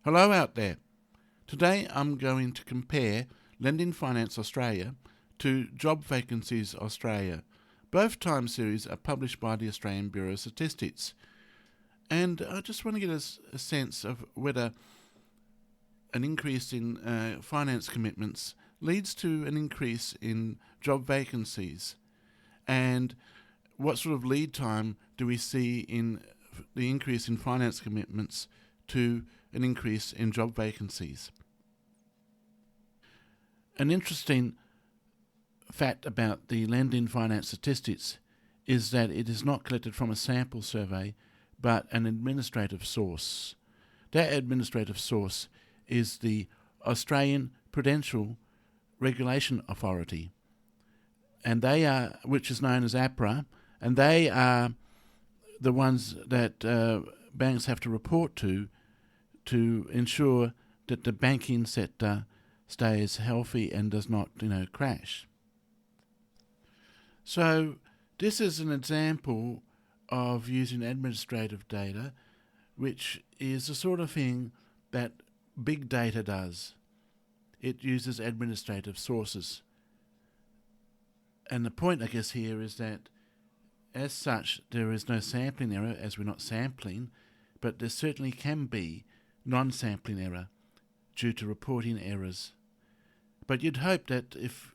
Hello out there. Today I'm going to compare Vacancies Australia to Job Vacancies Australia. Both time series are published by the Australian Bureau of Statistics. And I just want to get a sense of whether an increase in finance commitments leads to an increase in job vacancies. And what sort of lead time do we see in the increase in finance commitments to an increase in job vacancies? An interesting fact about the Lending Finance statistics is that it is not collected from a sample survey, but an administrative source. That administrative source is the Australian Prudential Regulation Authority, and they are, which is known as APRA, and they are the ones that banks have to report to ensure that the banking sector stays healthy and does not, crash. So this is an example of using administrative data, which is the sort of thing that big data does. It uses administrative sources. And the point, I guess, here is that as such, there is no sampling error, as we're not sampling, but there certainly can be non-sampling error due to reporting errors. But you'd hope that if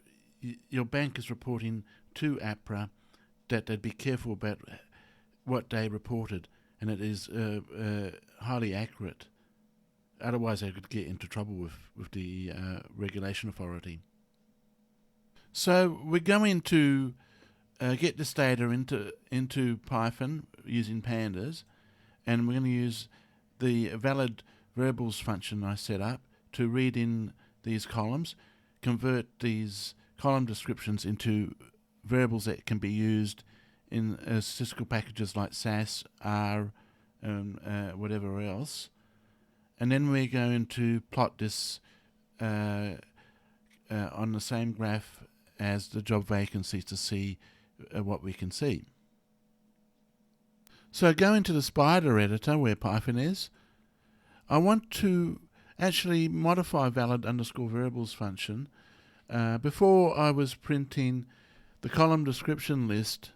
your bank is reporting to APRA, that they'd be careful about what they reported, and it is highly accurate. Otherwise, they could get into trouble with the regulation authority. So we're going to get this data into Python using pandas, and we're going to use the valid variables function I set up to read in these columns, convert these column descriptions into variables that can be used in statistical packages like SAS, R, and whatever else. And then we're going to plot this on the same graph as the job vacancies to see what we can see. So go into the Spider editor where Python is. I want to actually modify valid_variables function. Before I was printing the column description list,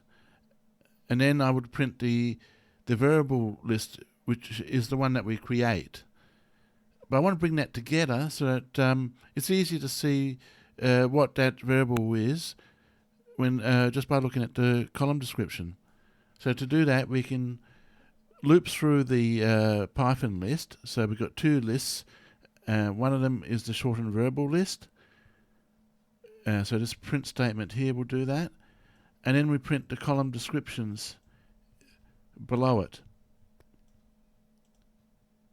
and then I would print the variable list, which is the one that we create. But I want to bring that together so that it's easy to see what that variable is when just by looking at the column description. So to do that, we can loop through the Python list. So we've got two lists. One of them is the shortened variable list. So this print statement here will do that. And then we print the column descriptions below it.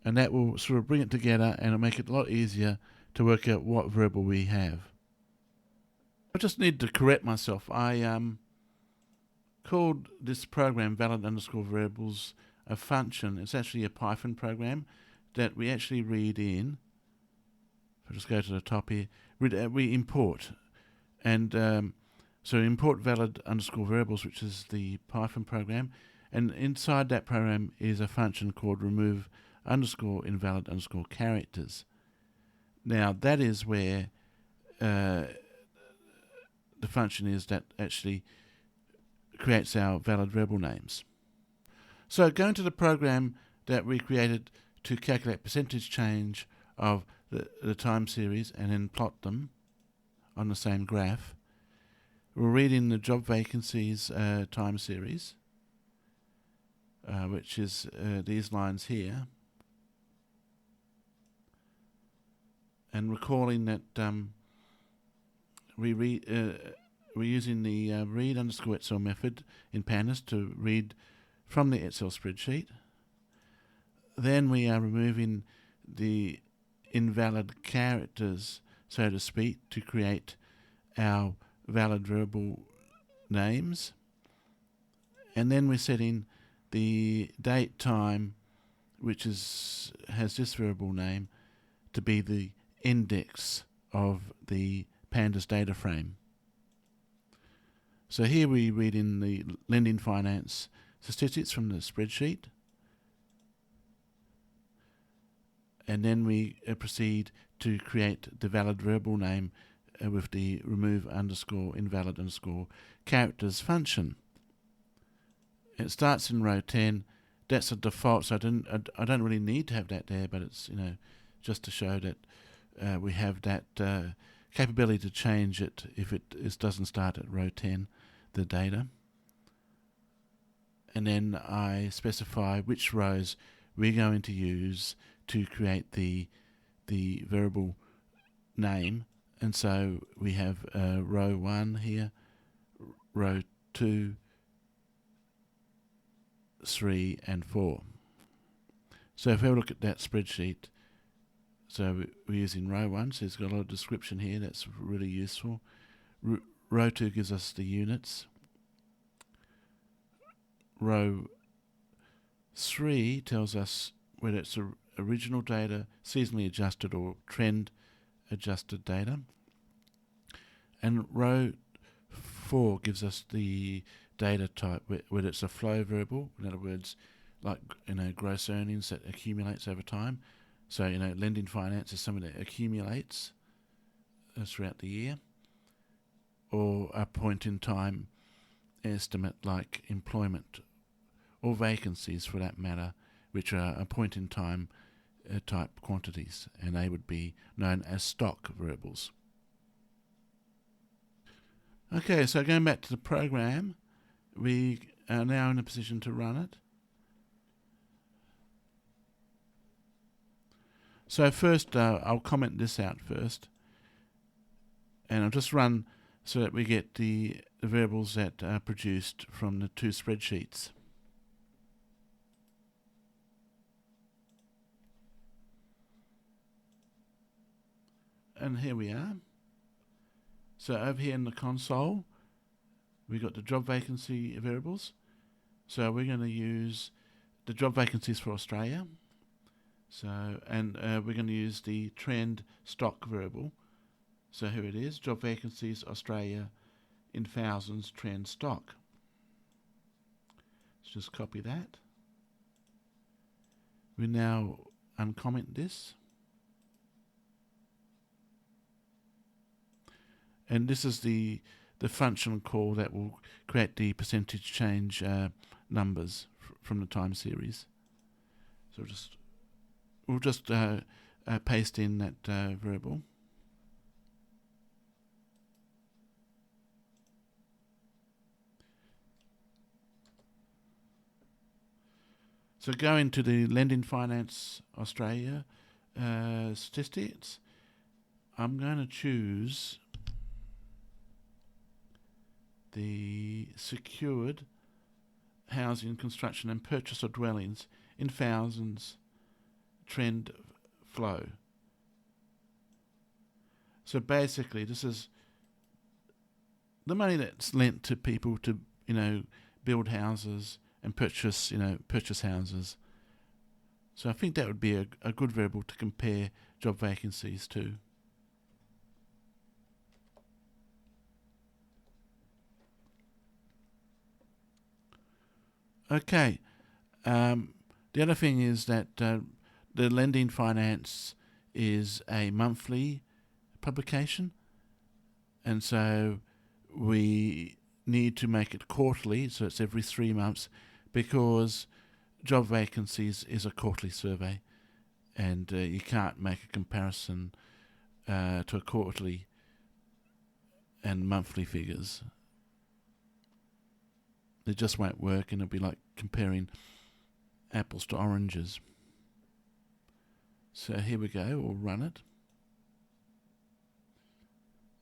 And that will sort of bring it together, and it'll make it a lot easier to work out what variable we have. I just need to correct myself. I called this program valid_variables a function. It's actually a Python program that we actually read in. If I just go to the top here, we import. And so import valid_variables, which is the Python program. And inside that program is a function called remove _invalid_characters. Now that is where the function is that actually creates our valid variable names. So go into the program that we created to calculate percentage change of the time series and then plot them on the same graph. We'll read in the job vacancies time series, which is these lines here. And recalling that we're using the read_Excel method in pandas to read from the Excel spreadsheet. Then we are removing the invalid characters, so to speak, to create our valid variable names. And then we're setting the date time, which has this variable name, to be the index of the pandas data frame. So here we read in the lending finance statistics from the spreadsheet, and then we proceed to create the valid variable name with the remove underscore invalid underscore characters function. It starts in row 10. That's a default, so I don't really need to have that there, but it's just to show that we have that capability to change it if it doesn't start at row 10, the data. And then I specify which rows we're going to use to create the variable name. And so we have row 1 here, row 2, 3 and 4. So if we look at that spreadsheet, so we're using row 1, so it's got a lot of description here, that's really useful. Row 2 gives us the units. Row 3 tells us whether it's original data, seasonally adjusted or trend adjusted data. And row 4 gives us the data type, whether it's a flow variable, in other words, like gross earnings that accumulates over time. So lending finance is something that accumulates throughout the year, or a point in time estimate like employment or vacancies for that matter, which are a point in time type quantities, and they would be known as stock variables. Okay, so going back to the program, we are now in a position to run it. So first, I'll comment this out first, and I'll just run so that we get the variables that are produced from the two spreadsheets. And here we are. So over here in the console, we've got the job vacancy variables. So we're going to use the job vacancies for Australia. So, and we're going to use the trend stock variable. So here it is, job vacancies Australia in thousands trend stock. Let's just copy that. We now uncomment this. And this is the function call that will create the percentage change numbers from the time series. So we'll just paste in that variable. So go into the Lending Finance Australia statistics. I'm going to choose the secured housing, construction and purchase of dwellings in thousands trend flow. So basically this is the money that's lent to people to build houses and purchase houses. So I think that would be a good variable to compare job vacancies to. Okay. The other thing is that the Lending Finance is a monthly publication, and so we need to make it quarterly, so it's every 3 months, because job vacancies is a quarterly survey, and you can't make a comparison to a quarterly and monthly figures. It just won't work, and it'll be like comparing apples to oranges. So here we go, we'll run it.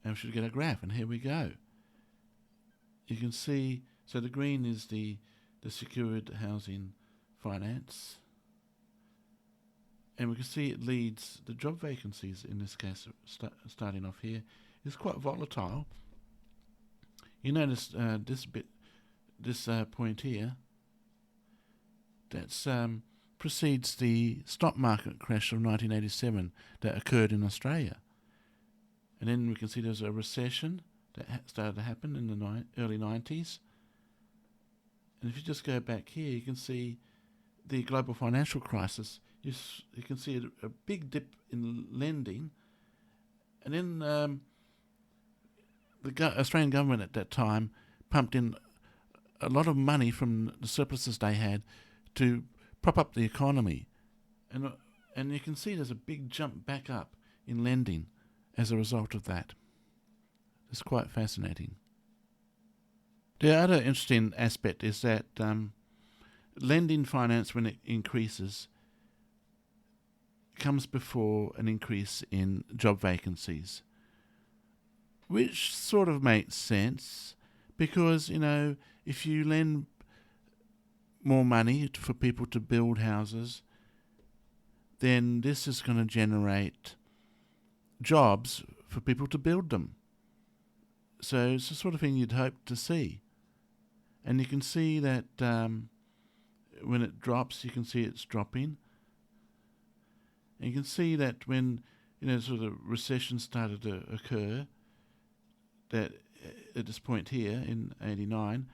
And we should get a graph, and here we go. You can see, so the green is the secured housing finance. And we can see it leads the job vacancies, in this case, starting off here, is quite volatile. You notice this point here, that's precedes the stock market crash of 1987 that occurred in Australia. And then we can see there's a recession that started to happen in the early 90s. And if you just go back here, you can see the global financial crisis you can see a big dip in lending, and then the Australian government at that time pumped in a lot of money from the surpluses they had to prop up the economy, and you can see there's a big jump back up in lending as a result of that. It's quite fascinating. The other interesting aspect is that lending finance, when it increases, comes before an increase in job vacancies, which sort of makes sense because, if you lend more money for people to build houses, then this is going to generate jobs for people to build them. So it's the sort of thing you'd hope to see. And you can see that when it drops, you can see it's dropping. And you can see that when, sort of recession started to occur, that at this point here in 89,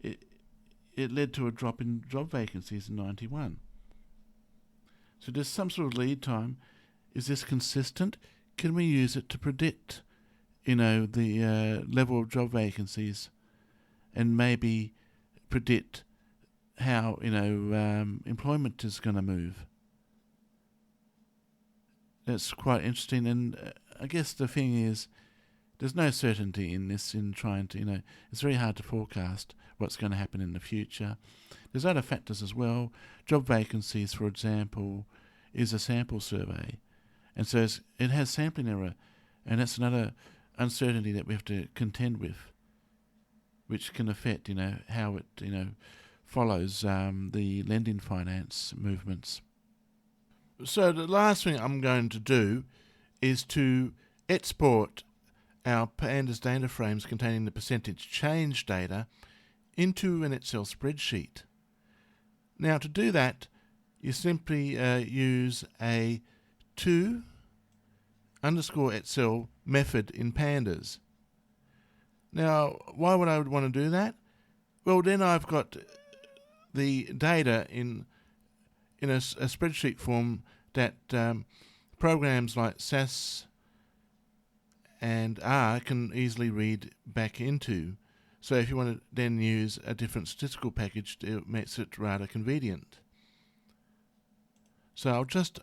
it led to a drop in job vacancies in 91. So there's some sort of lead time. Is this consistent? Can we use it to predict, the level of job vacancies, and maybe predict how, employment is going to move? That's quite interesting, and I guess the thing is, there's no certainty in this, in trying to, it's very hard to forecast what's going to happen in the future. There's other factors as well. Job vacancies, for example, is a sample survey, and so it has sampling error, and that's another uncertainty that we have to contend with, which can affect, how it, follows the lending finance movements. So the last thing I'm going to do is to export our pandas data frames containing the percentage change data into an Excel spreadsheet. Now to do that, you simply use a to_Excel method in pandas. Now, why would I want to do that? Well, then I've got the data in a spreadsheet form that programs like SAS and R can easily read back into. So if you want to then use a different statistical package, it makes it rather convenient. So I'll just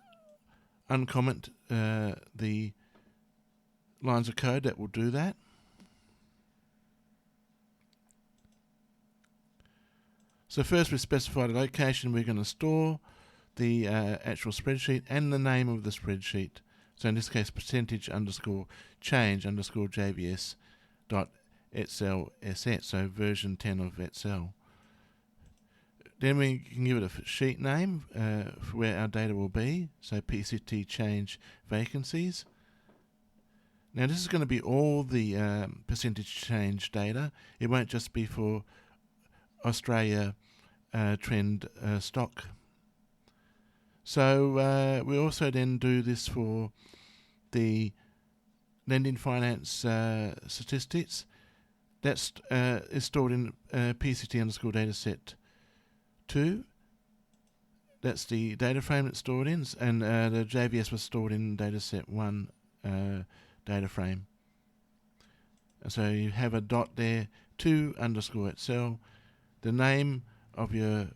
uncomment the lines of code that will do that. So first we specify the location we're going to store the actual spreadsheet and the name of the spreadsheet. So in this case, %change_JVS.ExcelSS, so version 10 of Excel. Then we can give it a sheet name for where our data will be, so PCT change vacancies. Now this is going to be all the percentage change data. It won't just be for Australia trend stock. So we also then do this for the lending finance statistics. That's is stored in PCT_dataset 2. That's the data frame it's stored in, and the JVS was stored in dataset 1 data frame. And so you have a dot there, to_Excel, the name of your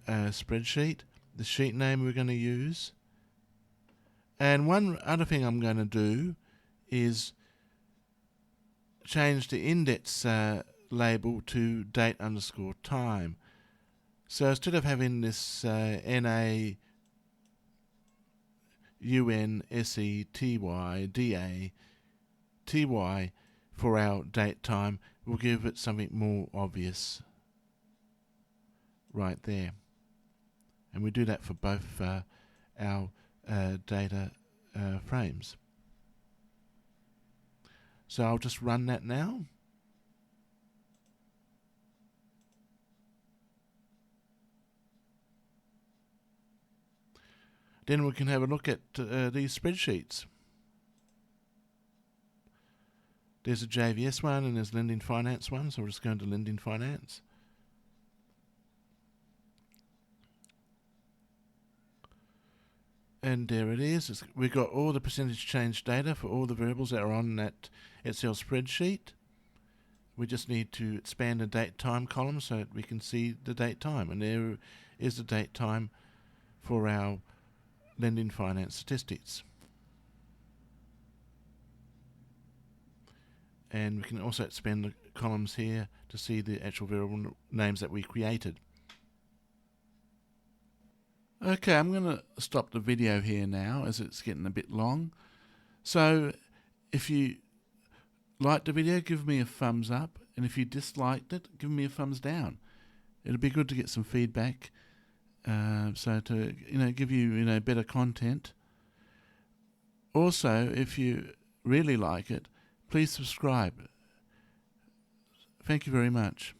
spreadsheet, the sheet name we're going to use. And one other thing I'm going to do is change the index label to date_time. So instead of having this NAUNSETYDATY for our date time, we'll give it something more obvious right there. And we do that for both our data frames. So I'll just run that now. Then we can have a look at these spreadsheets. There's a JVS one and there's lending finance one, so we'll just go into lending finance. And there it is. We've got all the percentage change data for all the variables that are on that Excel spreadsheet. We just need to expand the date time column so that we can see the date time. And there is the date time for our lending finance statistics. And we can also expand the columns here to see the actual variable names that we created. Okay, I'm going to stop the video here now as it's getting a bit long. So if you liked the video, give me a thumbs up, and if you disliked it, give me a thumbs down. It'll be good to get some feedback, so to give you better content. Also, if you really like it, please subscribe. Thank you very much.